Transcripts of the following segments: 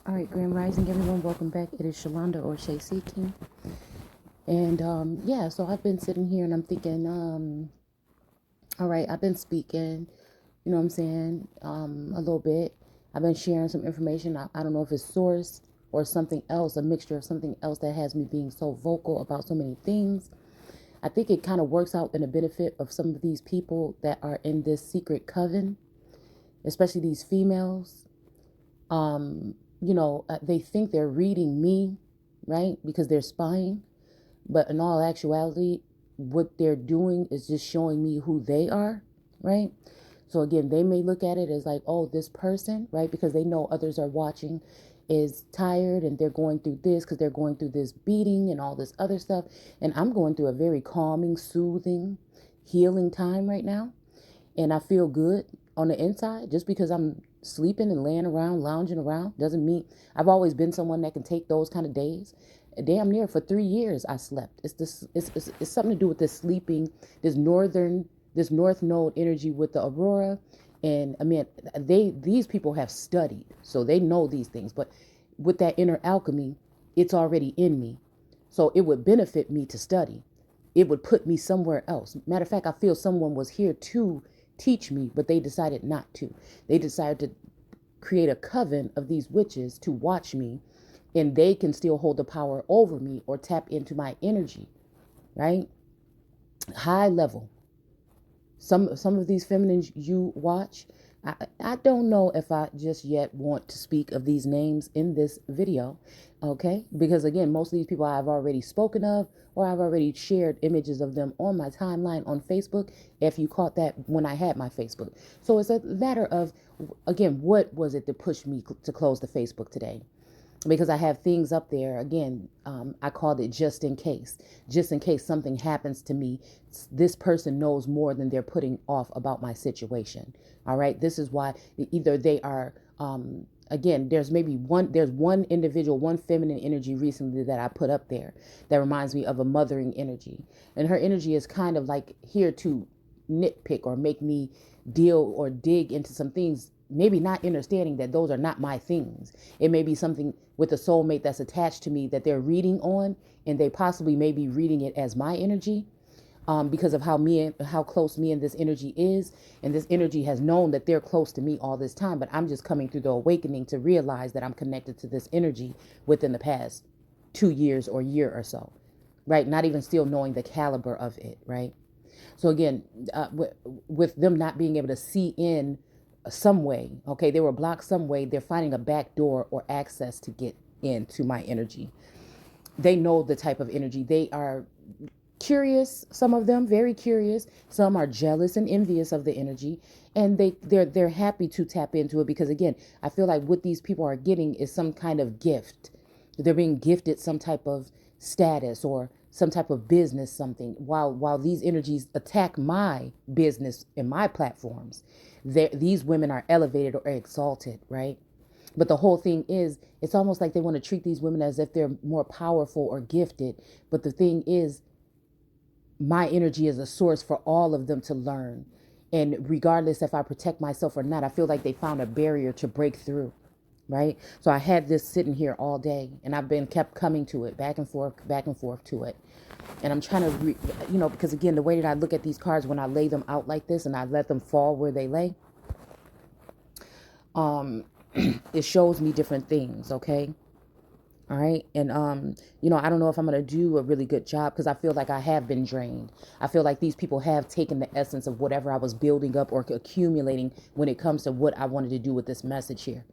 All right, Grand Rising, everyone. Welcome back. It is Shalonda or Shay Seeking. And yeah, so I've been sitting here and I'm thinking, all right, I've been speaking, you know what I'm saying, a little bit. I've been sharing some information. I don't know if it's sourced or something else, a mixture of something else that has me being so vocal about so many things. I think it kind of works out in the benefit of some of these people that are in this secret coven, especially these females. They think they're reading me, right? Because they're spying. But in all actuality, what they're doing is just showing me who they are, right? So again, they may look at it as like, oh, this person, right? Because they know others are watching is tired and they're going through this because they're going through this beating and all this other stuff. And I'm going through a very calming, soothing, healing time right now. And I feel good on the inside just because I'm sleeping and laying around, lounging around doesn't mean I've always been someone that can take those kind of days. Damn near for 3 years I slept. It's something to do with this sleeping, this this north node energy with the aurora. And I mean, these people have studied, so they know these things. But with that inner alchemy, it's already in me. So it would benefit me to study. It would put me somewhere else. Matter of fact, I feel someone was here to teach me, but they decided not to. They decided to create a coven of these witches to watch me, and they can still hold the power over me or tap into my energy, right? High level. Some of these feminines you watch, I don't know if I just yet want to speak of these names in this video, okay? Because again, most of these people I've already spoken of, or I've already shared images of them on my timeline on Facebook, if you caught that when I had my Facebook. So it's a matter of, again, what was it that pushed me to close the Facebook today? Because I have things up there. Again, I called it just in case something happens to me. This person knows more than they're putting off about my situation. All right. This is why either they are, again, there's one individual, one feminine energy recently that I put up there that reminds me of a mothering energy. And her energy is kind of like here to nitpick or make me deal or dig into some things, maybe not understanding that those are not my things. It may be something with a soulmate that's attached to me that they're reading on, and they possibly may be reading it as my energy, because of how close me and this energy is. And this energy has known that they're close to me all this time, but I'm just coming through the awakening to realize that I'm connected to this energy within the past 2 years or year or so, right? Not even still knowing the caliber of it, right? So again, with them not being able to see in some way, okay, they were blocked some way. They're finding a back door or access to get into my energy. They know the type of energy. They are curious. Some of them very curious. Some are jealous and envious of the energy, and they're happy to tap into it because again, I feel like what these people are getting is some kind of gift. They're being gifted some type of status or some type of business, something, while these energies attack my business and my platforms. These women are elevated or exalted, right? But the whole thing is, it's almost like they want to treat these women as if they're more powerful or gifted. But the thing is, my energy is a source for all of them to learn. And regardless if I protect myself or not, I feel like they found a barrier to break through, right? So I had this sitting here all day, and I've been kept coming to it, back and forth to it. And I'm trying to, because again, the way that I look at these cards when I lay them out like this and I let them fall where they lay, it shows me different things, okay? All right. And, I don't know if I'm going to do a really good job because I feel like I have been drained. I feel like these people have taken the essence of whatever I was building up or accumulating when it comes to what I wanted to do with this message here.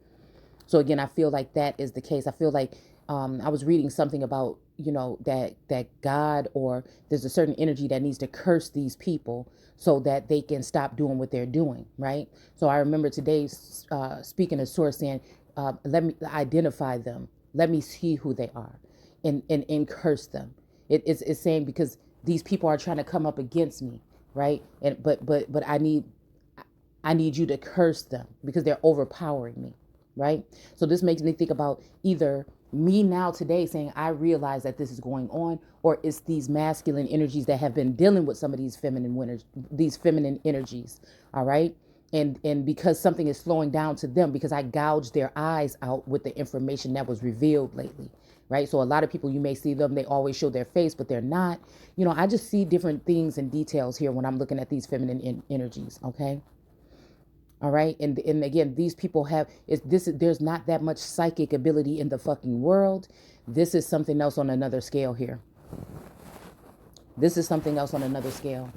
So again, I feel like that is the case. I feel like I was reading something about, that God or there's a certain energy that needs to curse these people so that they can stop doing what they're doing. Right. So I remember today speaking to Source saying, let me identify them. Let me see who they are and curse them. It's saying because these people are trying to come up against me. Right. And but I need you to curse them because they're overpowering me, right? So this makes me think about either me now today saying I realize that this is going on, or it's these masculine energies that have been dealing with some of these feminine winners, these feminine energies, all right? And because something is slowing down to them, because I gouged their eyes out with the information that was revealed lately, right? So a lot of people, you may see them, they always show their face, but they're not. I just see different things and details here when I'm looking at these feminine energies. Okay. All right. And again, these people have there's not that much psychic ability in the fucking world. This is something else on another scale here. This is something else on another scale.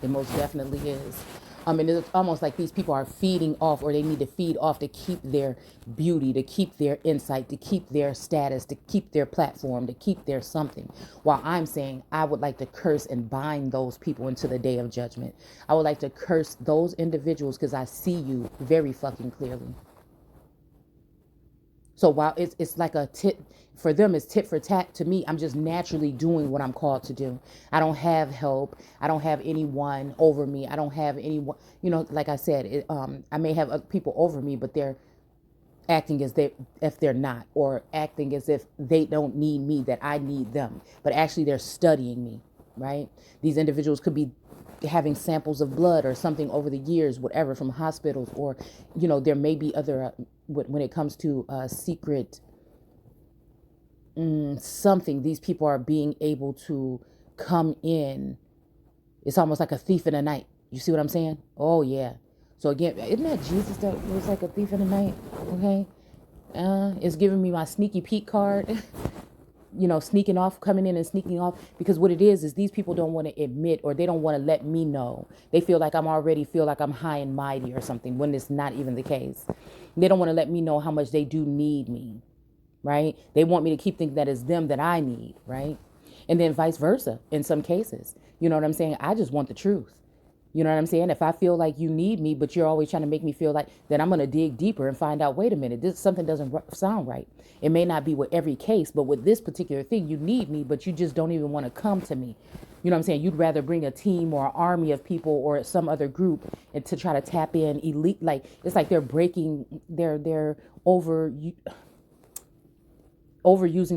It most definitely is. And it's almost like these people are feeding off, or they need to feed off to keep their beauty, to keep their insight, to keep their status, to keep their platform, to keep their something. While I'm saying I would like to curse and bind those people into the day of judgment. I would like to curse those individuals because I see you very fucking clearly. So while it's like a tit for them, it's tit for tat. To me, I'm just naturally doing what I'm called to do. I don't have help. I don't have anyone over me. I don't have anyone. Like I said, I may have other people over me, but they're acting as if they're not, or acting as if they don't need me, that I need them. But actually, they're studying me, right? These individuals could be having samples of blood or something over the years, whatever, from hospitals, or there may be other when it comes to secret something. These people are being able to come in. It's almost like a thief in the night. You see what I'm saying? Oh yeah. So again, isn't that Jesus that was like a thief in the night? Okay. It's giving me my sneaky peek card. Sneaking off, coming in and sneaking off, because what it is these people don't want to admit, or they don't want to let me know. They feel like I'm high and mighty or something, when it's not even the case. They don't want to let me know how much they do need me, right? They want me to keep thinking that it's them that I need, right? And then vice versa in some cases. You know what I'm saying? I just want the truth. You know what I'm saying? If I feel like you need me, but you're always trying to make me feel like, then I'm going to dig deeper and find out, wait a minute, something doesn't sound right. It may not be with every case, but with this particular thing, you need me, but you just don't even want to come to me. You know what I'm saying? You'd rather bring a team or an army of people or some other group and to try to tap in elite. Like, it's like they're overusing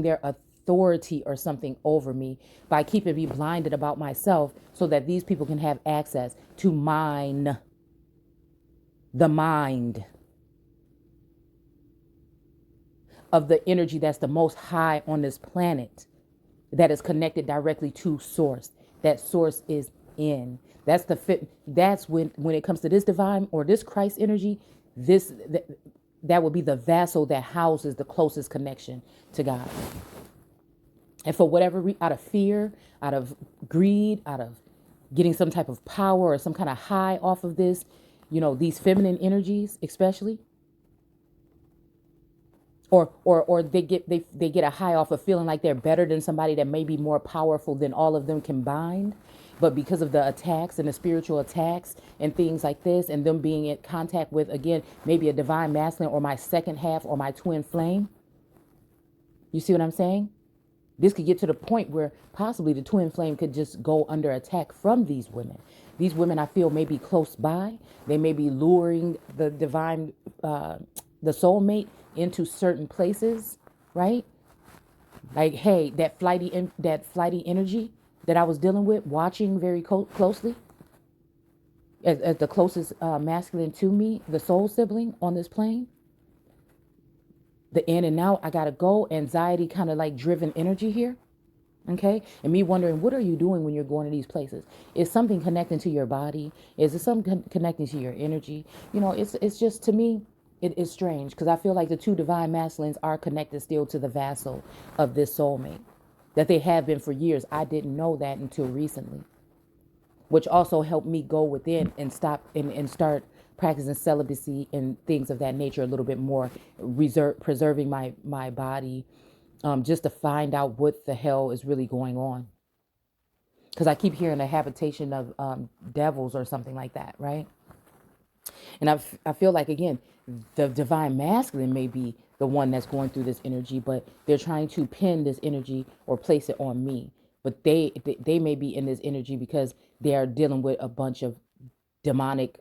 their authority or something over me by keeping me blinded about myself, so that these people can have access to mine the mind of the energy that's the most high on this planet, that is connected directly to source. That source is in. That's the fit. That's when it comes to this divine or this Christ energy, that would be the vessel that houses the closest connection to God. And for whatever out of fear, out of greed, out of getting some type of power or some kind of high off of this, these feminine energies, especially, or they get a high off of feeling like they're better than somebody that may be more powerful than all of them combined. But because of the attacks and the spiritual attacks and things like this, and them being in contact with, again, maybe a divine masculine or my second half or my twin flame. You see what I'm saying? This could get to the point where possibly the twin flame could just go under attack from these women. These women, I feel, may be close by. They may be luring the divine, the soulmate into certain places, right? Like, hey, that flighty energy that I was dealing with, watching very closely, as the closest masculine to me, the soul sibling on this plane. The in and out, I gotta go, anxiety kind of like driven energy here. Okay. And me wondering, what are you doing when you're going to these places? Is something connecting to your body? Is it something connecting to your energy? It's just, to me, it is strange, because I feel like the two divine masculines are connected still to the vassal of this soulmate, that they have been for years. I didn't know that until recently, which also helped me go within and stop and start practicing celibacy and things of that nature a little bit more, preserving my body, just to find out what the hell is really going on. Because I keep hearing a habitation of devils or something like that, right? And I feel like, again, the divine masculine may be the one that's going through this energy, but they're trying to pin this energy or place it on me. But they may be in this energy because they are dealing with a bunch of demonic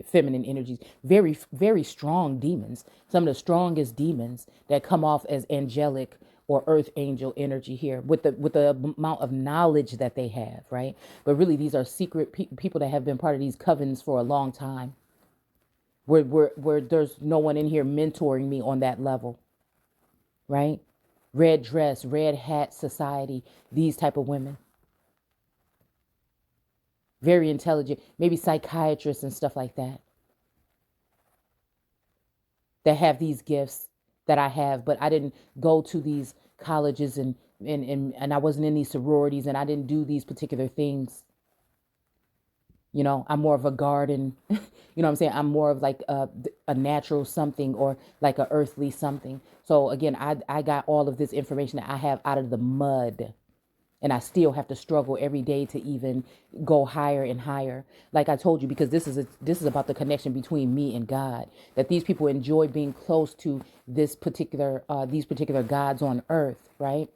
feminine energies, very, very strong demons, some of the strongest demons that come off as angelic or earth angel energy here with the amount of knowledge that they have, right? But really, these are secret people that have been part of these covens for a long time, where there's no one in here mentoring me on that level, right? Red dress, red hat society, these type of women, very intelligent, maybe psychiatrists and stuff like that have these gifts that I have, but I didn't go to these colleges and I wasn't in these sororities and I didn't do these particular things. I'm more of a garden, you know what I'm saying? I'm more of like a natural something or like a earthly something. So again, I got all of this information that I have out of the mud. And I still have to struggle every day to even go higher and higher. Like I told you, because this is about the connection between me and God. That these people enjoy being close to these particular gods on earth, right?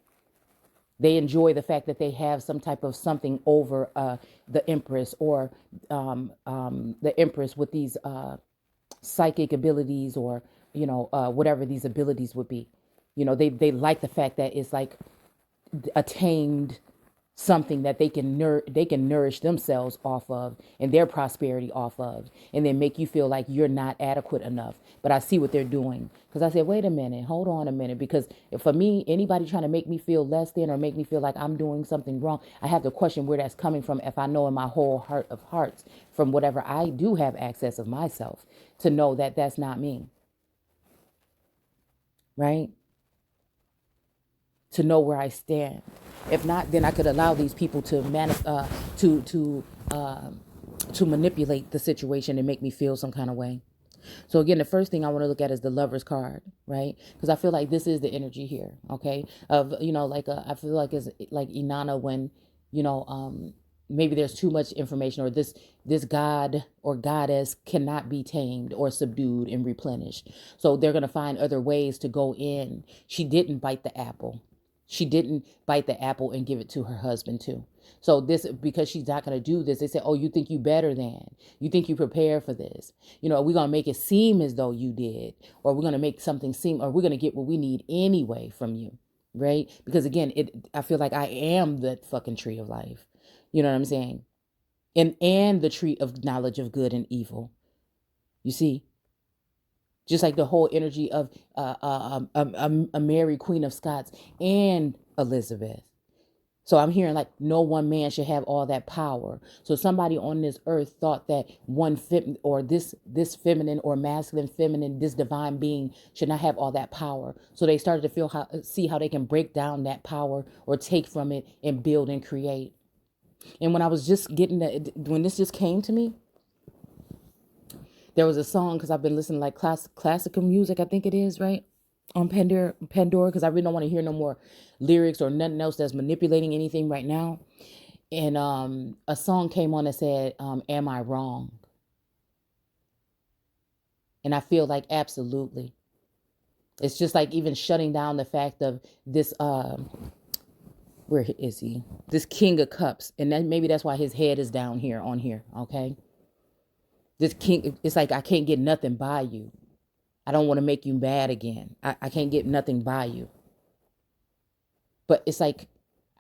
They enjoy the fact that they have some type of something over the Empress or the Empress with these psychic abilities or whatever these abilities would be. They like the fact that it's like attained something that they can nourish themselves off of and their prosperity off of, and then make you feel like you're not adequate enough. But I see what they're doing, because I said, wait a minute, hold on a minute, because for me, anybody trying to make me feel less than or make me feel like I'm doing something wrong, I have to question where that's coming from. If I know in my whole heart of hearts, from whatever I do have access of myself, to know that that's not me, right? To know where I stand. If not, then I could allow these people to to manipulate the situation and make me feel some kind of way. So again, the first thing I want to look at is the Lover's card, right? Because I feel like this is the energy here, okay? Of I feel like it's like Inanna when maybe there's too much information, or this god or goddess cannot be tamed or subdued and replenished. So they're gonna find other ways to go in. She didn't bite the apple. She didn't bite the apple and give it to her husband too. So this, because she's not going to do this, they say, oh, you think you better than, you think you prepare for this. We're going to make it seem as though you did, or we're going to make something seem, or we're going to get what we need anyway from you. Right. Because again, I feel like I am the fucking tree of life. You know what I'm saying? And the tree of knowledge of good and evil. You see? Just like the whole energy of a Mary, Queen of Scots, and Elizabeth. So I'm hearing like no one man should have all that power. So somebody on this earth thought that or this feminine or masculine, feminine, this divine being should not have all that power. So they started to see how they can break down that power or take from it and build and create. And when I was just when this just came to me, there was a song, because I've been listening to like classical music, I think it is, right? On Pandora, because I really don't want to hear no more lyrics or nothing else that's manipulating anything right now. And a song came on that said, Am I Wrong? And I feel like absolutely. It's just like even shutting down the fact of this, where is he? This King of Cups. And then maybe that's why his head is down here on here, okay? This king, it's like, I can't get nothing by you. I don't want to make you mad again. I can't get nothing by you. But it's like,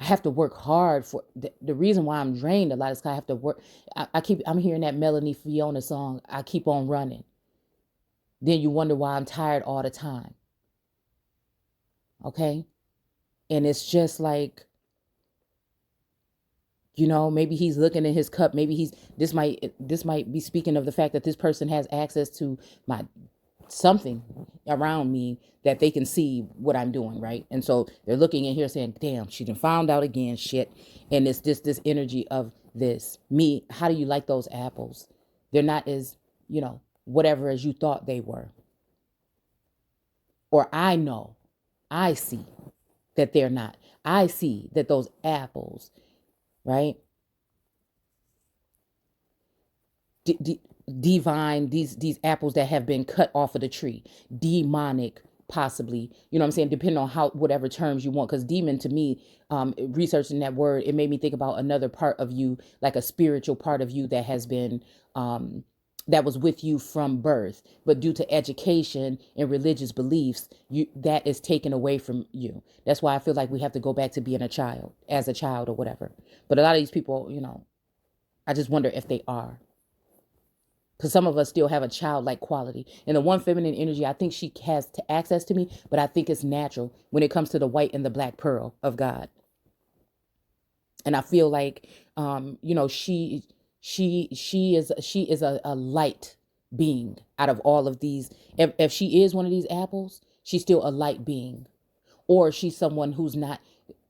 I have to work hard for the reason why I'm drained a lot is because I have to work. I'm hearing that Melanie Fiona song. I keep on running. Then you wonder why I'm tired all the time. Okay. And it's just like, maybe he's looking in his cup. Maybe this might be speaking of the fact that this person has access to my something around me that they can see what I'm doing, right? And so they're looking in here saying, damn, she done found out again, shit. And it's just this energy of this. Me, how do you like those apples? They're not as, whatever as you thought they were. Or I see that they're not. I see that those apples, right? Divine, these apples that have been cut off of the tree, demonic, possibly, you know what I'm saying, depending on whatever terms you want, because demon to me, researching that word, it made me think about another part of you, like a spiritual part of you that has been that was with you from birth, but due to education and religious beliefs, that is taken away from you. That's why I feel like we have to go back to being a child, as a child or whatever. But a lot of these people, I just wonder if they are. Because some of us still have a childlike quality. And the one feminine energy, I think she has access to me, but I think it's natural when it comes to the white and the black pearl of God. And I feel like, she is a light being out of all of these. If she is one of these apples, she's still a light being, or she's someone who's not.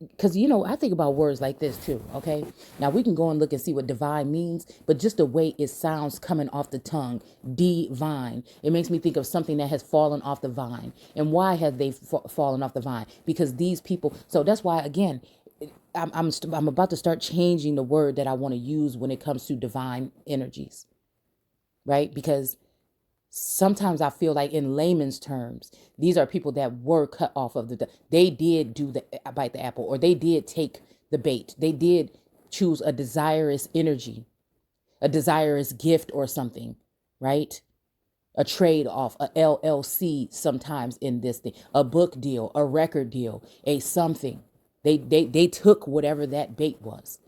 Because, I think about words like this too. Okay. Now we can go and look and see what divine means, but just the way it sounds coming off the tongue, divine, it makes me think of something that has fallen off the vine. And why have they fallen off the vine? Because these people. So that's why, again, I'm about to start changing the word that I want to use when it comes to divine energies. Right. Because sometimes I feel like, in layman's terms, these are people that were cut off of they did bite the apple, or they did take the bait. They did choose a desirous energy, a desirous gift or something, right? A trade off, a LLC sometimes in this thing, a book deal, a record deal, a something. They took whatever that bait was.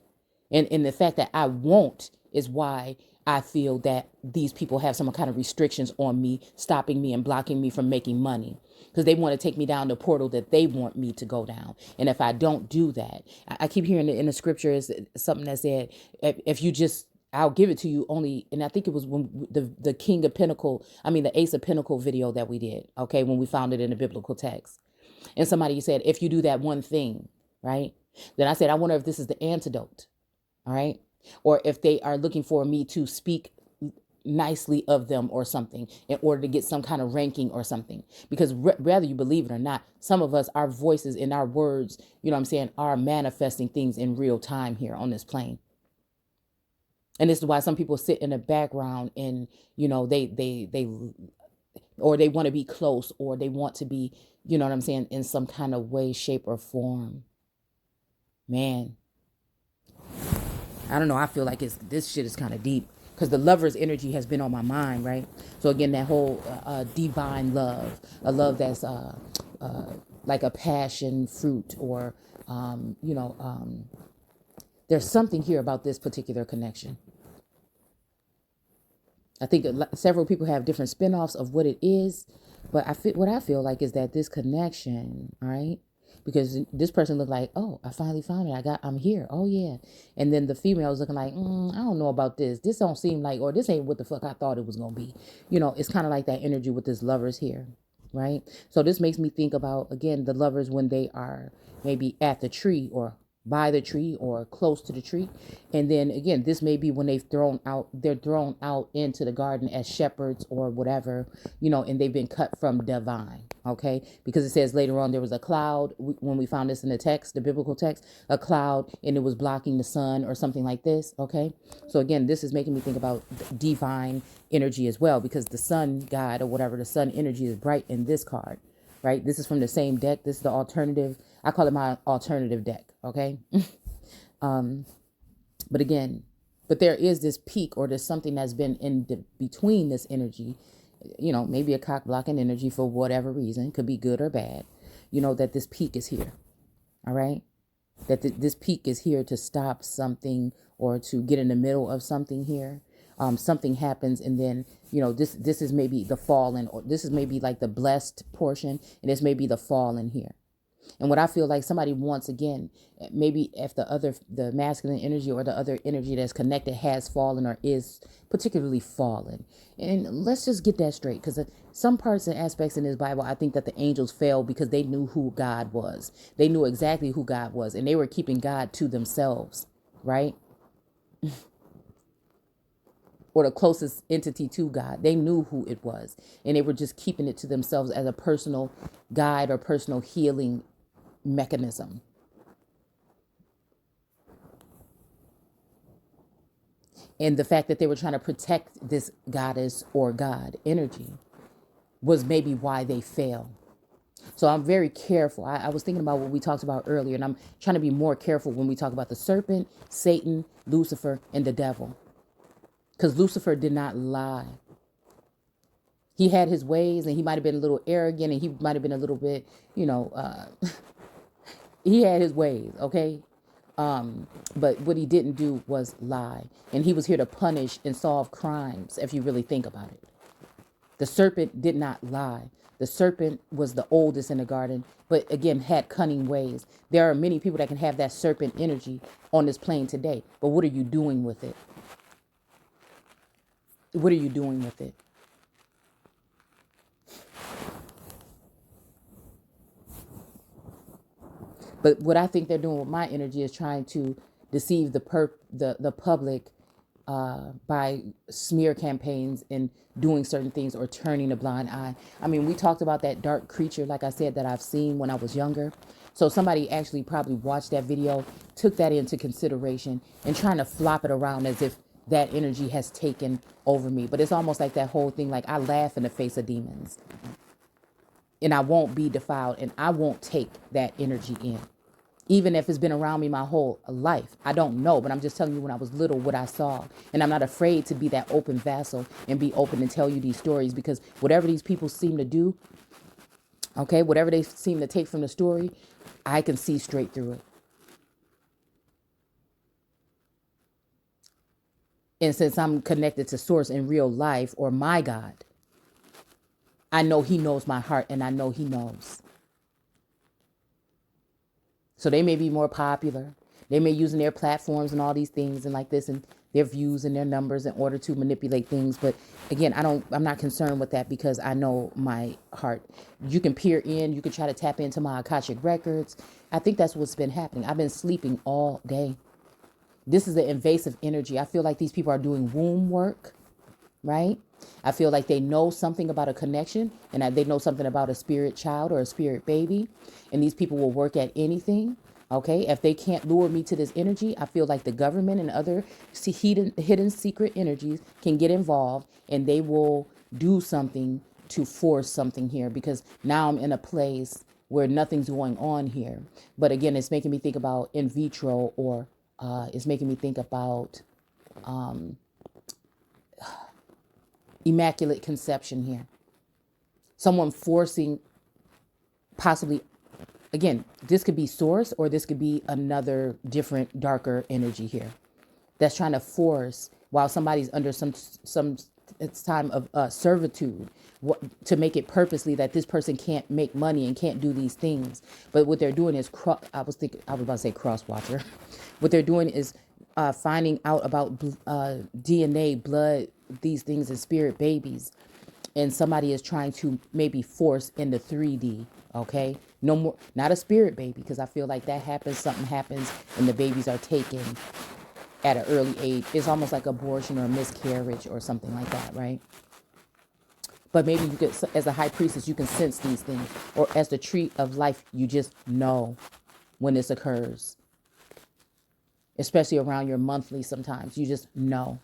And the fact that I won't is why I feel that these people have some kind of restrictions on me, stopping me and blocking me from making money, because they want to take me down the portal that they want me to go down. And if I don't do that, I keep hearing in the scripture is something that said, if you just, I'll give it to you only. And I think it was when the King of Pinnacle, the Ace of Pinnacle video that we did. Okay. When we found it in the biblical text, and somebody said, if you do that one thing, right? Then I said, I wonder if this is the antidote. All right. Or if they are looking for me to speak nicely of them or something in order to get some kind of ranking or something. Because whether you believe it or not, some of us, our voices and our words, are manifesting things in real time here on this plane. And this is why some people sit in the background and, they or they want to be close, or they want to be, in some kind of way, shape, or form. Man, I don't know. I feel like this shit is kind of deep, because the lover's energy has been on my mind, right? So again, that whole divine love, a love that's like a passion fruit, or there's something here about this particular connection. I think several people have different spin-offs of what it is, but what I feel like is that this connection, right? Because this person looked like, oh, I finally found it. I'm here. Oh, yeah. And then the female was looking like, I don't know about this. This don't seem like, or this ain't what the fuck I thought it was going to be. It's kind of like that energy with this lovers here, right? So this makes me think about, again, the lovers when they are maybe at the tree, or by the tree, or close to the tree. And then again, this may be when they're thrown out into the garden as shepherds or whatever, and they've been cut from divine. Okay. Because it says later on, there was a cloud when we found this in the text, the biblical text, a cloud, and it was blocking the sun or something like this. Okay. So again, this is making me think about divine energy as well, because the sun god or whatever, the sun energy is bright in this card. Right. This is from the same deck. This is the alternative. I call it my alternative deck. Okay. But there is this peak, or there's something that's been between this energy, maybe a cock blocking energy for whatever reason, could be good or bad, that this peak is here. All right. That this peak is here to stop something, or to get in the middle of something here. Something happens, and then, this is maybe the fallen, or this is maybe like the blessed portion, and this may be the fallen here. And what I feel like somebody wants, again, maybe if the masculine energy or the other energy that's connected has fallen, or is particularly fallen. And let's just get that straight, because some parts and aspects in this Bible, I think that the angels fell because they knew who God was. They knew exactly who God was, and they were keeping God to themselves, right? Or the closest entity to God. They knew who it was, and they were just keeping it to themselves as a personal guide or personal healing mechanism. And the fact that they were trying to protect this goddess or God energy was maybe why they fell. So I'm very careful. I was thinking about what we talked about earlier, and I'm trying to be more careful when we talk about the serpent, Satan, Lucifer, and the devil. Because Lucifer did not lie. He had his ways, and he might have been a little arrogant, and he might have been a little bit, he had his ways, okay? But what he didn't do was lie. And he was here to punish and solve crimes, if you really think about it. The serpent did not lie. The serpent was the oldest in the garden, but again, had cunning ways. There are many people that can have that serpent energy on this plane today. But what are you doing with it? What are you doing with it? But what I think they're doing with my energy is trying to deceive the public by smear campaigns and doing certain things or turning a blind eye. I mean, we talked about that dark creature, like I said, that I've seen when I was younger. So somebody actually probably watched that video, took that into consideration, and trying to flop it around as if that energy has taken over me. But it's almost like that whole thing, like I laugh in the face of demons. And I won't be defiled, and I won't take that energy in. Even if it's been around me my whole life. I don't know, but I'm just telling you when I was little what I saw. And I'm not afraid to be that open vessel and be open and tell you these stories, because whatever these people seem to do, okay, whatever they seem to take from the story, I can see straight through it. And since I'm connected to source in real life, or my God, I know he knows my heart, and I know he knows. So they may be more popular. They may using their platforms and all these things and like this and their views and their numbers in order to manipulate things. But again, I'm not concerned with that, because I know my heart. You can peer in, you can try to tap into my Akashic records. I think that's what's been happening. I've been sleeping all day. This is the invasive energy. I feel like these people are doing womb work, right? I feel like they know something about a connection, and they know something about a spirit child or a spirit baby. And these people will work at anything. Okay. If they can't lure me to this energy, I feel like the government and other hidden secret energies can get involved, and they will do something to force something here, because now I'm in a place where nothing's going on here. But again, it's making me think about in vitro, or it's making me think about immaculate conception here. Someone forcing, possibly, again, this could be source, or this could be another different darker energy here that's trying to force, while somebody's under some time of servitude, to make it purposely that this person can't make money and can't do these things. But what they're doing is I was about to say cross watcher. What they're doing is finding out about DNA, blood, these things, and spirit babies. And somebody is trying to maybe force into 3D. Okay. No more, not a spirit baby, because I feel like that happens. Something happens and the babies are taken at an early age. It's almost like abortion or miscarriage or something like that, right? But maybe you could, as a high priestess, you can sense these things. Or as the tree of life, you just know when this occurs. Especially around your monthly sometimes. You just know.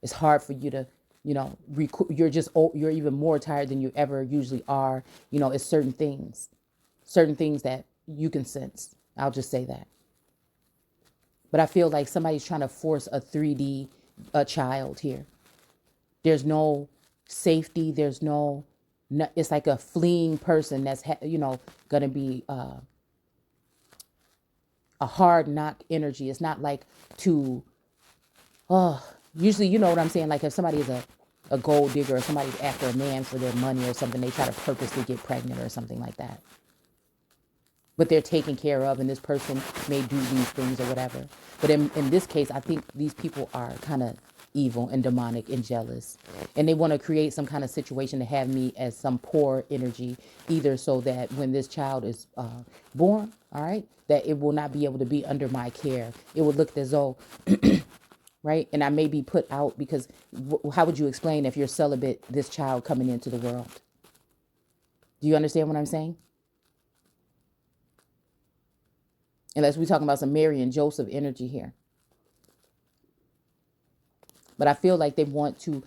It's hard for you to, you're even more tired than you ever usually are. It's certain things that you can sense. I'll just say that. But I feel like somebody's trying to force a 3D child here. There's no safety. There's no, it's like a fleeing person that's, going to be a hard knock energy. It's not like usually, you know what I'm saying? Like if somebody is a gold digger, or somebody's after a man for their money or something, they try to purposely get pregnant or something like that. But they're taken care of, and this person may do these things or whatever. But in this case, I think these people are kind of evil and demonic and jealous. And they want to create some kind of situation to have me as some poor energy, either so that when this child is born, all right, that it will not be able to be under my care. It would look as though, right? And I may be put out, because how would you explain if you're celibate, this child coming into the world? Do you understand what I'm saying? Unless we're talking about some Mary and Joseph energy here. But I feel like they want to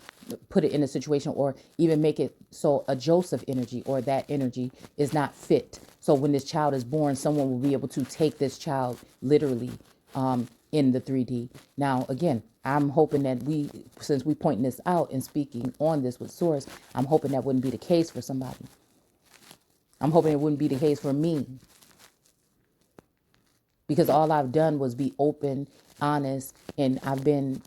put it in a situation, or even make it so a Joseph energy or that energy is not fit. So when this child is born, someone will be able to take this child literally, in the 3D. Now, again, I'm hoping that since we pointing this out and speaking on this with source, I'm hoping that wouldn't be the case for somebody. I'm hoping it wouldn't be the case for me, because all I've done was be open, honest, and I've been,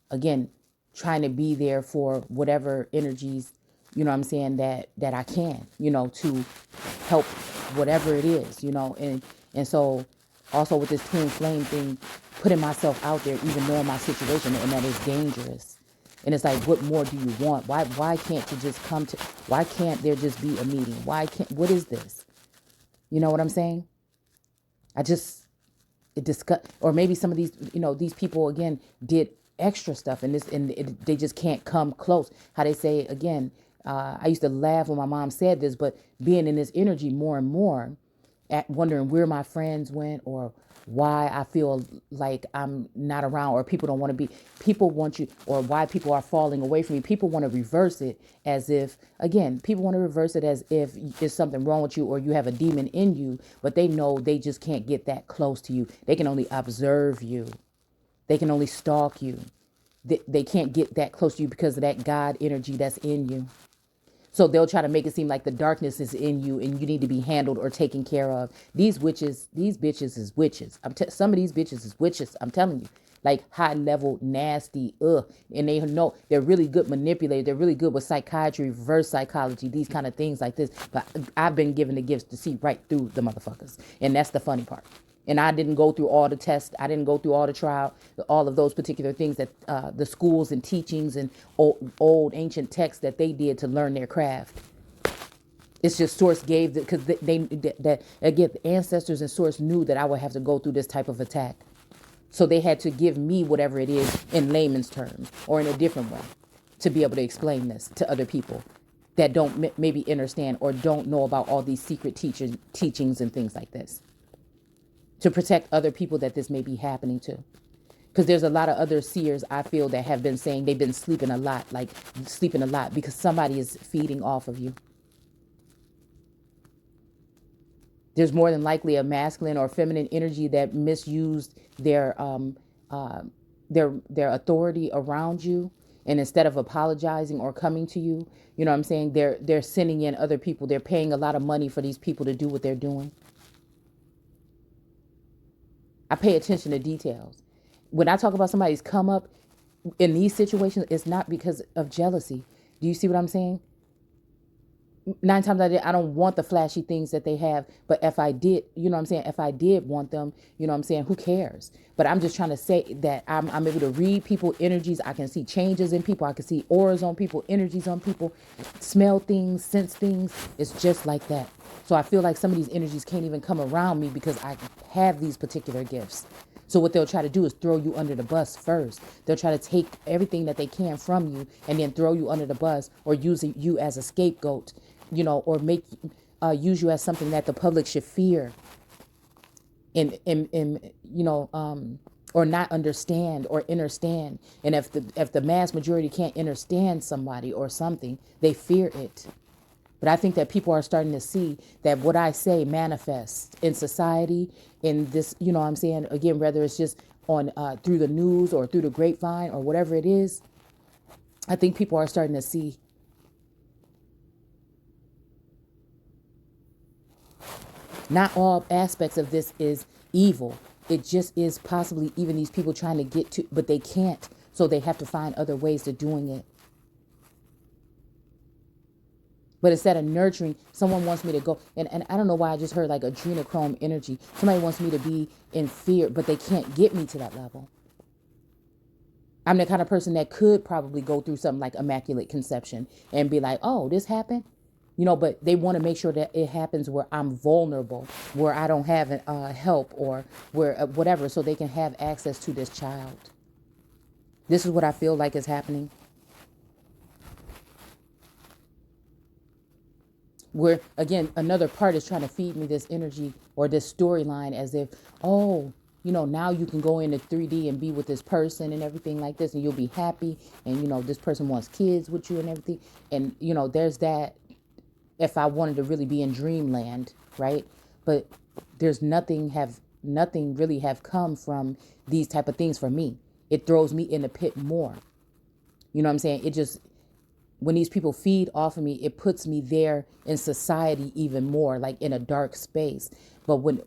again, trying to be there for whatever energies, I'm saying, that I can, to help whatever it is, and so also with this twin flame thing, putting myself out there, even knowing my situation and that is dangerous. And it's like, what more do you want? Why can't you just why can't there just be a meeting? What is this? You know what I'm saying? It disgust, or maybe some of these, these people again did extra stuff, and they just can't come close. How they say again, I used to laugh when my mom said this, but being in this energy more and more, at wondering where my friends went, or why I feel like I'm not around, or people don't want to be, people want you, or why people are falling away from me. People want to reverse it as if, again, people want to reverse it as if there's something wrong with you or you have a demon in you, but they know they just can't get that close to you. They can only observe you. They can only stalk you. They can't get that close to you because of that God energy that's in you. So they'll try to make it seem like the darkness is in you and you need to be handled or taken care of. These bitches is witches. Some of these bitches is witches. I'm telling you, like high level, nasty, and they know they're really good manipulators. They're really good with psychiatry, reverse psychology, these kind of things like this. But I've been given the gifts to see right through the motherfuckers. And that's the funny part. And I didn't go through all the tests. I didn't go through all the trial, all of those particular things that the schools and teachings and old ancient texts that they did to learn their craft. It's just source gave it, because that again, the ancestors and source knew that I would have to go through this type of attack. So they had to give me whatever it is in layman's terms or in a different way to be able to explain this to other people that don't maybe understand or don't know about all these secret teachings and things like this, to protect other people that this may be happening to. Because there's a lot of other seers, I feel, that have been saying they've been sleeping a lot because somebody is feeding off of you. There's more than likely a masculine or feminine energy that misused their authority around you, and instead of apologizing or coming to you, you know what I'm saying, they're sending in other people. They're paying a lot of money for these people to do what they're doing. I pay attention to details. When I talk about somebody's come up in these situations, it's not because of jealousy. Do you see what I'm saying? 9 times out of 10, I don't want the flashy things that they have. But if I did, you know what I'm saying? If I did want them, you know what I'm saying? Who cares? But I'm just trying to say that I'm able to read people energies. I can see changes in people. I can see auras on people, energies on people, smell things, sense things. It's just like that. So I feel like some of these energies can't even come around me because I have these particular gifts. So what they'll try to do is throw you under the bus first. They'll try to take everything that they can from you and then throw you under the bus, or use you as a scapegoat, or make use you as something that the public should fear and or not understand or understand. And if the mass majority can't understand somebody or something, they fear it. But I think that people are starting to see that what I say manifests in society, in this, you know what I'm saying? Again, whether it's just on through the news or through the grapevine or whatever it is, I think people are starting to see. Not all aspects of this is evil. It just is possibly even these people trying to get to, but they can't. So they have to find other ways to doing it. But instead of nurturing, someone wants me to go, and I don't know why I just heard like adrenochrome energy. Somebody wants me to be in fear, but they can't get me to that level. I'm the kind of person that could probably go through something like immaculate conception and be like, oh, this happened? But they want to make sure that it happens where I'm vulnerable, where I don't have help, or where whatever, so they can have access to this child. This is what I feel like is happening. Where, again, another part is trying to feed me this energy or this storyline as if, oh, now you can go into 3D and be with this person and everything like this, and you'll be happy. And, this person wants kids with you and everything. And, there's that, if I wanted to really be in dreamland, right? But there's nothing nothing really have come from these type of things for me. It throws me in the pit more. You know what I'm saying? It just, when these people feed off of me, it puts me there in society even more, like in a dark space. But when,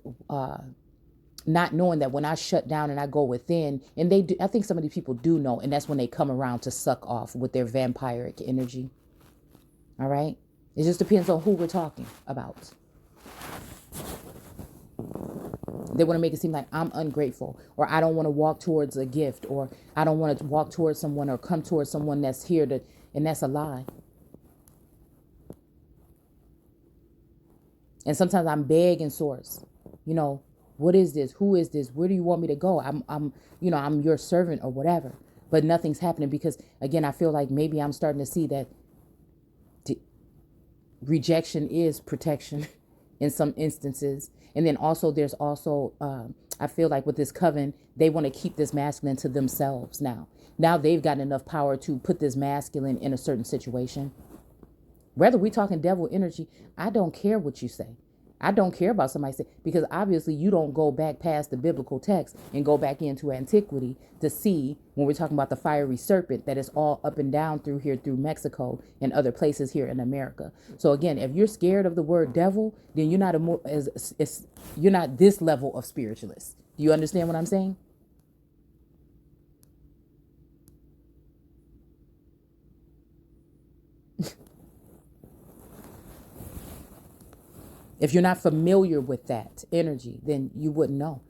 not knowing that when I shut down and I go within, and they do, I think some of these people do know, and that's when they come around to suck off with their vampiric energy. All right. It just depends on who we're talking about. They want to make it seem like I'm ungrateful, or I don't want to walk towards a gift, or I don't want to walk towards someone or come towards someone that's here to, and that's a lie. And sometimes I'm begging source, you know, what is this? Who is this? Where do you want me to go? I'm your servant or whatever, but nothing's happening because again, I feel like maybe I'm starting to see that rejection is protection in some instances. And then also there's also, I feel like with this coven, they want to keep this masculine to themselves now. Now they've gotten enough power to put this masculine in a certain situation. Whether we're talking devil energy, I don't care what you say. I don't care about somebody say, because obviously you don't go back past the biblical text and go back into antiquity to see when we're talking about the fiery serpent that is all up and down through here, through Mexico and other places here in America. So again, if you're scared of the word devil, then you're not you're not this level of spiritualist. Do you understand what I'm saying? If you're not familiar with that energy, then you wouldn't know.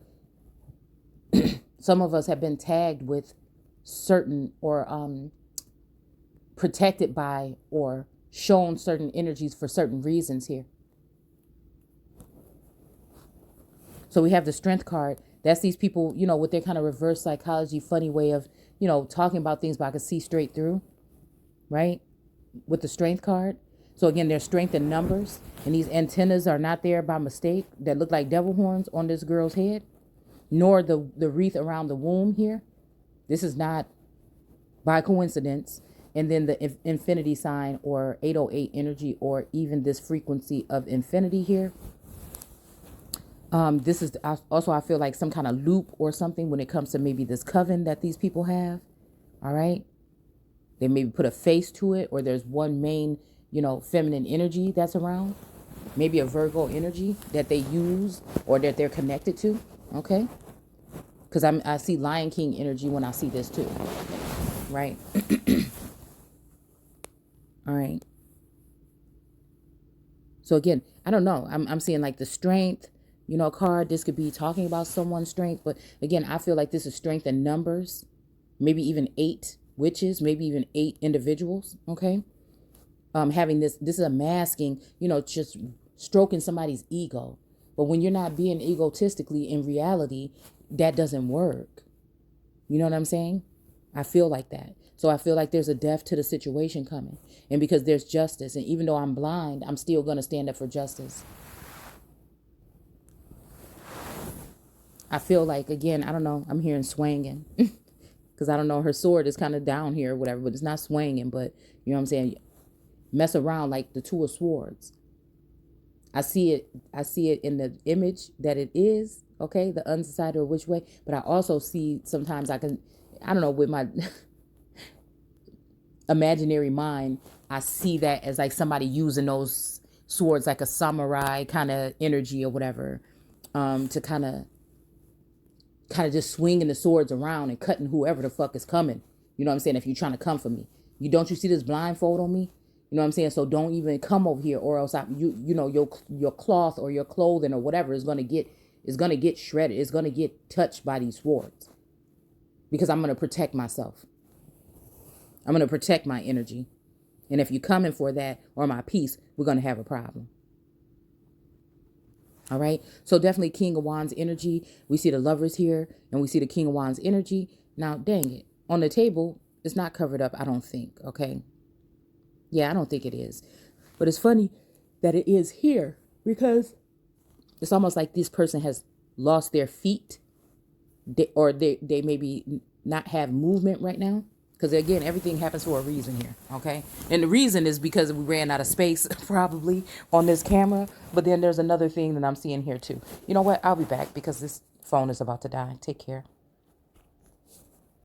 Some of us have been tagged with certain or protected by or shown certain energies for certain reasons here. So we have the strength card. That's these people, you know, with their kind of reverse psychology, funny way of, you know, talking about things, but I can see straight through, right? With the strength card. So again, there's strength in numbers, and these antennas are not there by mistake that look like devil horns on this girl's head, nor the wreath around the womb here. This is not by coincidence. And then the infinity sign or 808 energy, or even this frequency of infinity here. This is also, I feel like some kind of loop or something when it comes to maybe this coven that these people have. All right. They maybe put a face to it, or there's one main, you know, feminine energy that's around, maybe a Virgo energy that they use or that they're connected to. Okay. Because I see Lion King energy when I see this too. Right. All right. So again, I don't know. I'm seeing like the strength, you know, card. This could be talking about someone's strength. But again, I feel like this is strength in numbers, maybe even 8 witches, maybe even 8 individuals. Okay. Having this is a masking, you know, just stroking somebody's ego. But when you're not being egotistically, in reality, that doesn't work. You know what I'm saying? I feel like that. So I feel like there's a death to the situation coming. And because there's justice, and even though I'm blind, I'm still going to stand up for justice. I feel like, again, I don't know, I'm hearing swinging. Because I don't know, her sword is kind of down here or whatever, but it's not swinging. But you know what I'm saying? Mess around like the 2 of swords. I see it in the image that it is, okay, the undecided or which way. But I also see sometimes I don't know, with my imaginary mind, I see that as like somebody using those swords like a samurai kind of energy or whatever, to kind of just swinging the swords around and cutting whoever the fuck is coming. You know what I'm saying? If you're trying to come for me, don't you see this blindfold on me? You know what I'm saying? So don't even come over here, or else you know your cloth or your clothing or whatever is gonna get shredded. It's gonna get touched by these swords, because I'm gonna protect myself. I'm gonna protect my energy, and if you're coming for that or my peace, we're gonna have a problem. All right. So definitely King of Wands energy. We see the Lovers here, and we see the King of Wands energy. Now, dang it, on the table, it's not covered up, I don't think. Okay. Yeah, I don't think it is. But it's funny that it is here, because it's almost like this person has lost their feet, or they maybe not have movement right now. Because again, everything happens for a reason here, okay? And the reason is because we ran out of space probably on this camera. But then there's another thing that I'm seeing here too. You know what? I'll be back, because phone is about to die. Take care.